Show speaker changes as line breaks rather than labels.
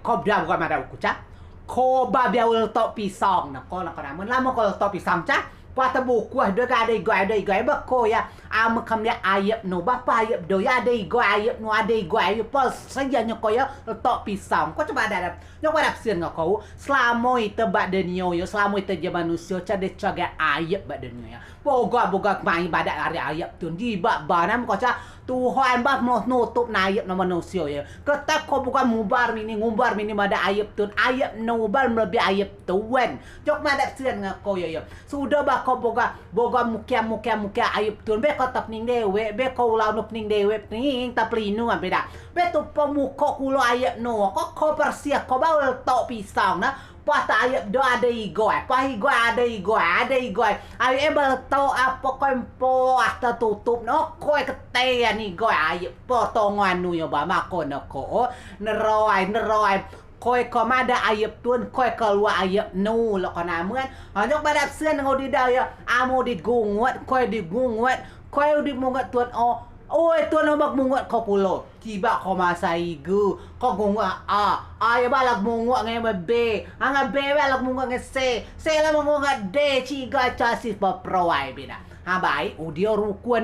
kau dah bukan ada aku cak. Kau babiau tok pisang nak kau nak kena. Lama kau tok pisang cak. Pata buku ada goi bako ya. Am kamnya ayep no bapa ayep do ya ada goi ayep no ada goi ayep pas saja nyoko ya tok pisang. Kau coba ada nyok pada pesian ngau selama itu bak denyo yo selama itu je manusia cade caga ayep bak denyo ya. Boga mai badak hari ayep tu di bak banam kau cak Tuhan bah nutup na ayep no manusia ya. Ketak kau bukan ngumbar mini pada ayep tu ayep no bar lebih ayep tuan. Jok pada pesian ngau ya. Sudah bah kau boga mukia ayep tu be kau tap ning dewe be kau lau nup ning dewe ning tap linu beda be tu pemuka kulo ayep no kau persia kau bawa tok pisang na pata ayep do ada igoi ada igoi ayep bal tau apa kau atau tutup no kau ketean igoi ayep potongan nu yo ba makon ko neroi koi komada ayep tuan koi keluar ayep nu lo kana muen hanyok badap sien ngau di daya amo di gungut koi di mungut tuan oi tuan omak mungut kau pulo tiba kau masa igu kau gungut ayep balak mungut ngai be anga be balak mungut ngai se la mungut de ciga casi pa proai bina ha bai udio rukuan